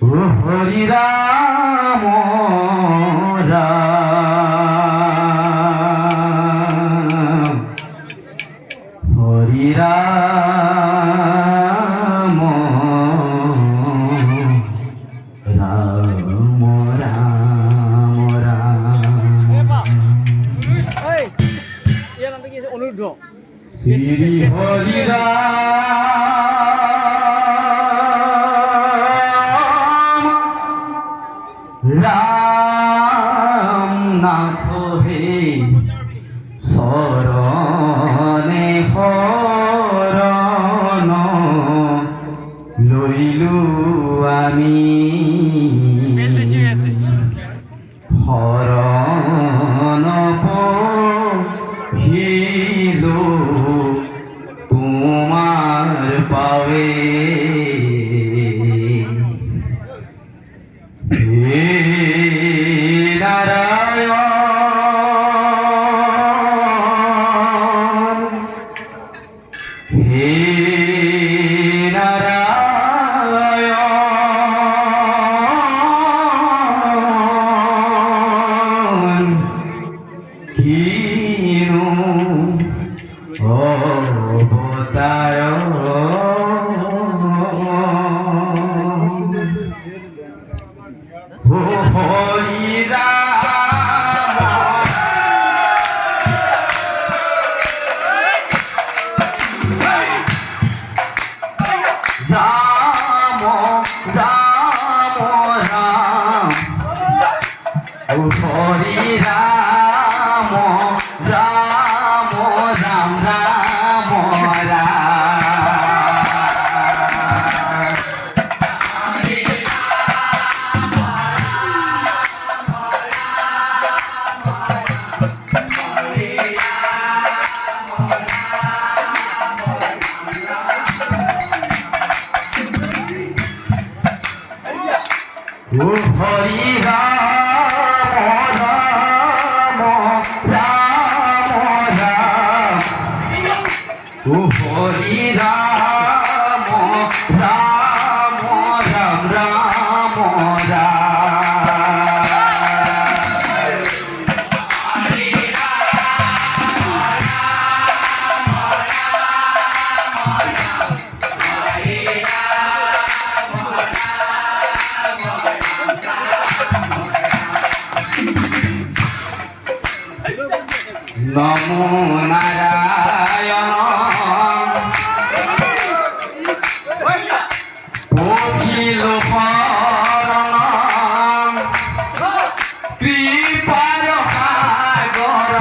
হরি রাম রাম হরি রাম রাম রাম রাম শ্রী হরি রাম রাম নাথ হে শরণে শরণ লইলু আমি শরণ পহিলো তোমার পাবে হে নারায়ণ হে নারায়ণ কিনু অবতার হরি রাম রাম রাম রাম হরি রাম রাম রাম রাম হরি রাম রাম রাম রাম হরি রাম রাম রাম রাম নমো নারায়ণ অখিল শরণ কৃপার সাগর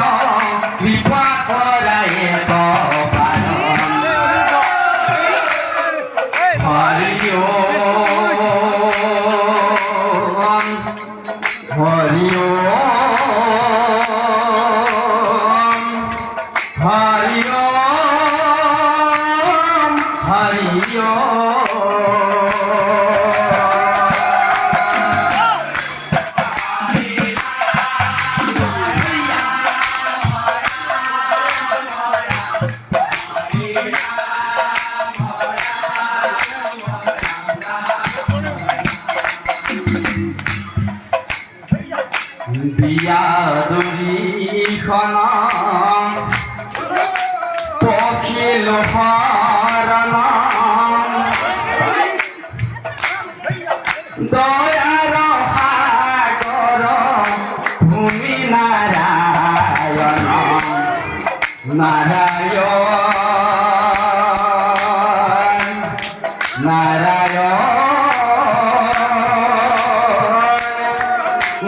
কৃপা করায় পার হরি ওম হরি ওম হরি ওম হরি বিয়া দুইখন অখিল শরণ দয়ার সাগর ভূমি নারায়ণ নারায়ণ নারায়ণ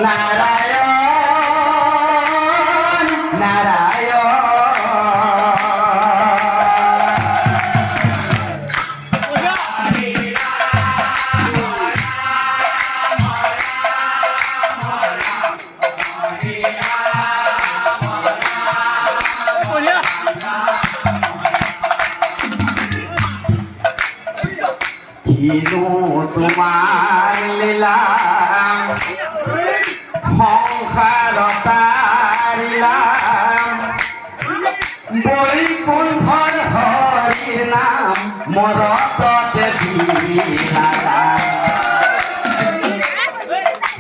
নারায়ণ নারায়ণ কিনো তোমার লীলা সংসার তারিলা বৈকুণ্ঠর হরির নাম মরতে দিলা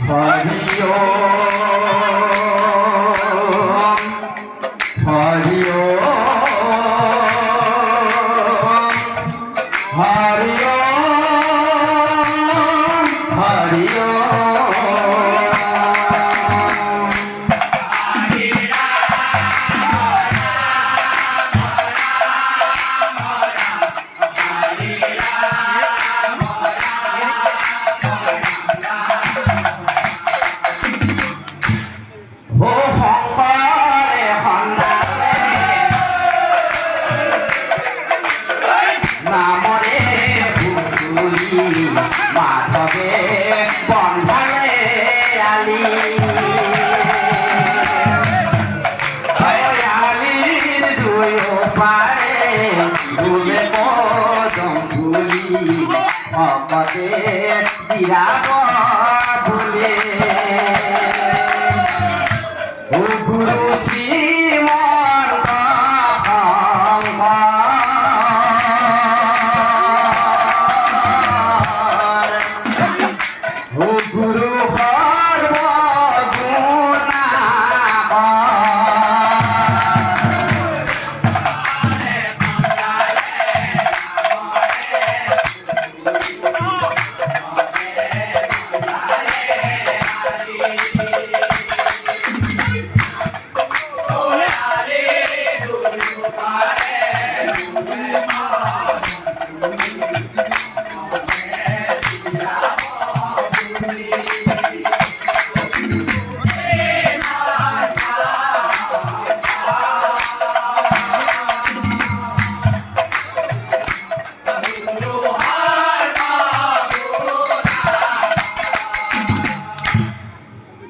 হরি ওম হরি ওম হরি ওম হরি ওম ও শংকৰে সন্ধানে নামৰে ভুলি মাধৱে বন্ধালে আলি আলিৰ দুয়ো পাৰে ভুলে পদম ভুলি ভকতে বিৰাগ ভুলে ও গুরু শ্রীমন্ত ও গুরু সর্বগুণা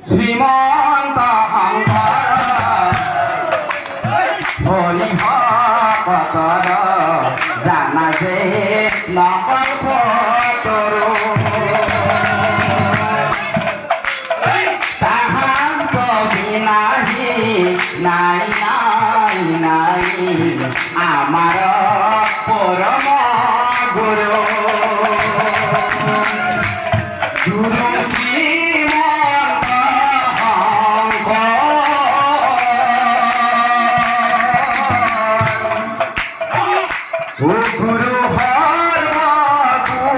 শ্রীমন্ত হরি ভকতর জানা যে নকল তরু তাহান্ত বিনাহি নাই নাই নাই আমার পরম গুরু গুরু শ্রীমন্ত ও গুরু সর্বগুণা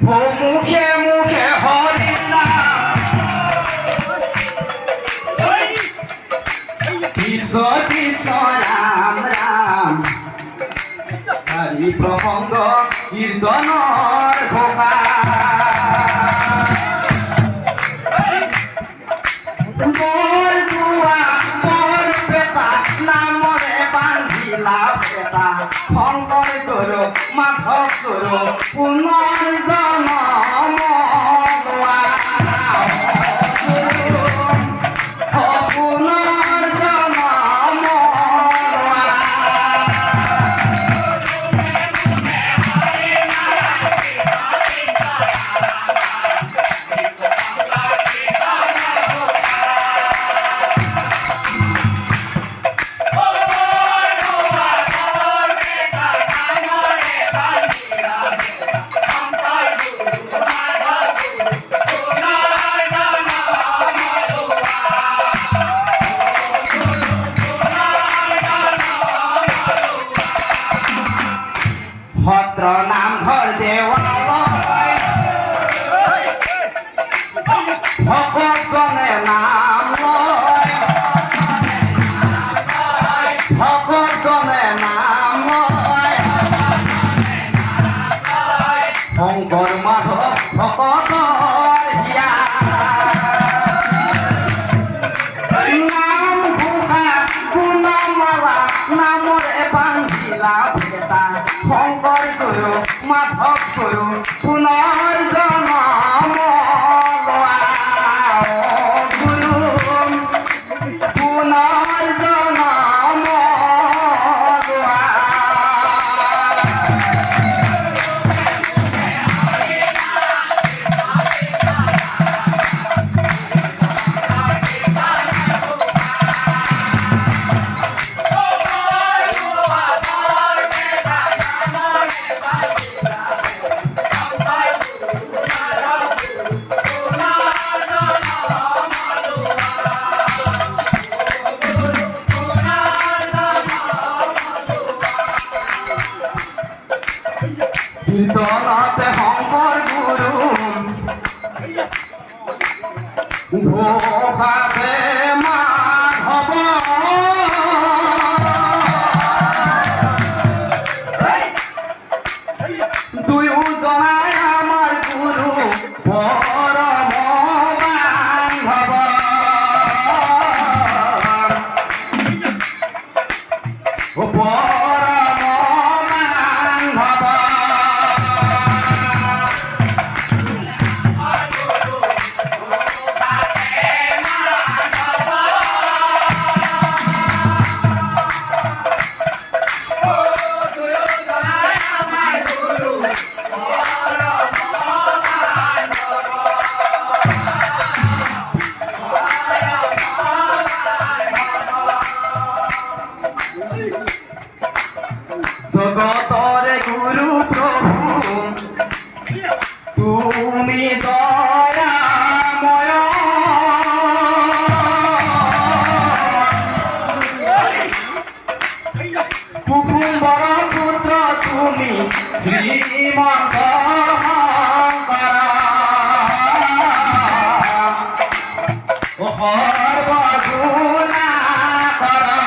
ও মুখে মুখে হরি নাম কৃষ্ণ কৃষ্ণ রাম রাম হরি প্রসঙ্গ কীর্তনৰ ঘোষা মোৰ দুৱা মোৰ পেটা নামৰে বান্ধিলা পেটা শংকৰ গুৰু মাধৱ গুৰু পুনৰ জন্ম লোৱা পুনৰ জন্ম লোৱা ভদ্র নামঘর দেৱালয় ভকতজনে নাম লয় ভকতজনে নাম লয় শংকৰ মাধৱ ভক্তৰু পুনৰ জন্ম লোৱা গুৰু পুনৰ জন্ম লোৱা কীর্তনতে শংকৰ গুৰু ঘোষাতে মাধৱ দুয়োজনাই আমাৰ গুৰু পৰম বান্ধৱ পৰম বান্ধৱ জগতরে গুরু প্রভু তুমি দয়াময় কুকুম্বর পুত্র তুমি শ্রীমন্ত সর্বগুণা করা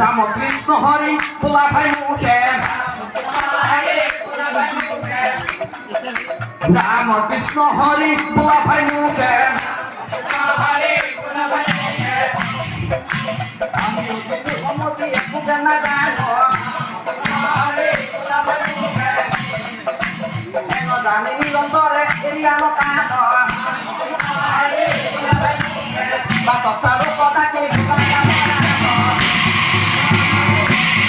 রামকৃষ্ণ হরি পোলা ভাই মুখে রামকৃষ্ণ হরি পোলা ভাই মুখে জানি নিরন্তরে এরিয়ানো কাঠ